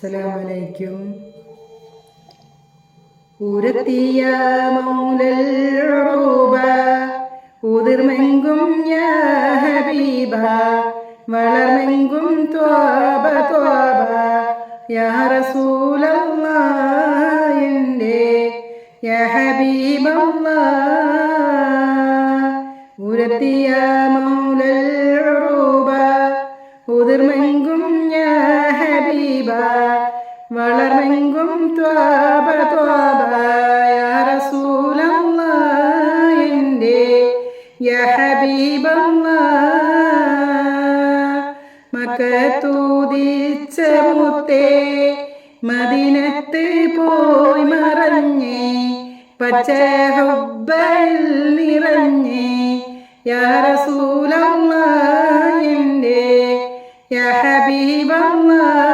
അസ്സലാമലൈക്കും. ഉരത്തിയ മൗലൽ ഉറൂബ ഉതിർമെങ്കും യാ ഹബീബ വളർമെങ്കും ത്വാബ ത്വാബ യാ റസൂലല്ലാഹ് എൻ്റെ യാ ഹബീബല്ലാഹ്. ഉരത്തിയ മൗലൽ ഉറൂബ ഉതിർമെങ്കും യാ ഹബീബ വളർമെങ്കും ത്വാബ ത്വാബ യാ റസൂലല്ലാഹ് എൻ്റെ യാ ഹബീബല്ലാഹ്. മക്കത്തൂദിച്ച മുത്തേ മദീനത്ത് പോയി മറഞ്ഞേ പച്ച ഹുബ്ബിൽ നിറഞ്ഞേ യാ റസൂലല്ലാഹ് എൻ്റെ യാ ഹബീബല്ലാഹ്.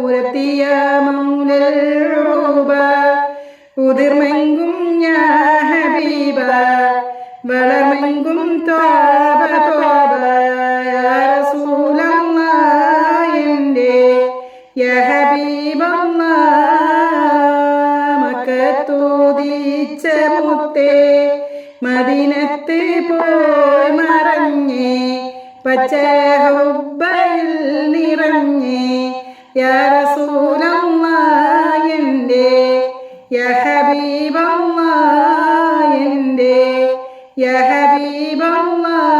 ഉരത്തിയ മൗലൽ ഉറൂബ ഉതിർമെങ്കും യാ ഹബീബ വളർമെങ്കും ത്വാബ ത്വാബ യാ റസൂലല്ലാഹ് എൻ്റെ യാ ഹബീബല്ലാഹ്. മക്കത്തൂദിച്ച മുത്തേ മദീനത്ത് പോയി മറഞ്ഞേ പച്ച ഹുബ്ബിൽ നിറഞ്ഞേ യാ റസൂലല്ലാഹ് എൻ്റെ യാ ഹബീബല്ലാഹ് എൻ്റെ യാ ഹബീബല്ലാഹ്.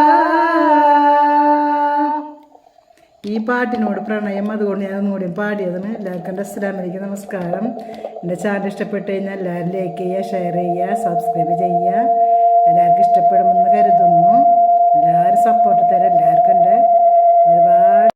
ഈ പാട്ടിനോട് പ്രണയം, അതുകൊണ്ട് ഞാൻ ഒന്നുകൂടി പാടിയതാണ്. എല്ലാവർക്കും അസ്സലാമലൈക്കും, നമസ്കാരം. എൻ്റെ ചാനൽ ഇഷ്ടപ്പെട്ട് കഴിഞ്ഞാൽ എല്ലാവരും ലൈക്ക് ചെയ്യുക, ഷെയർ ചെയ്യുക, സബ്സ്ക്രൈബ് ചെയ്യുക. എല്ലാവർക്കും ഇഷ്ടപ്പെടുമെന്ന് കരുതുന്നു. എല്ലാവരും സപ്പോർട്ട് തരാം.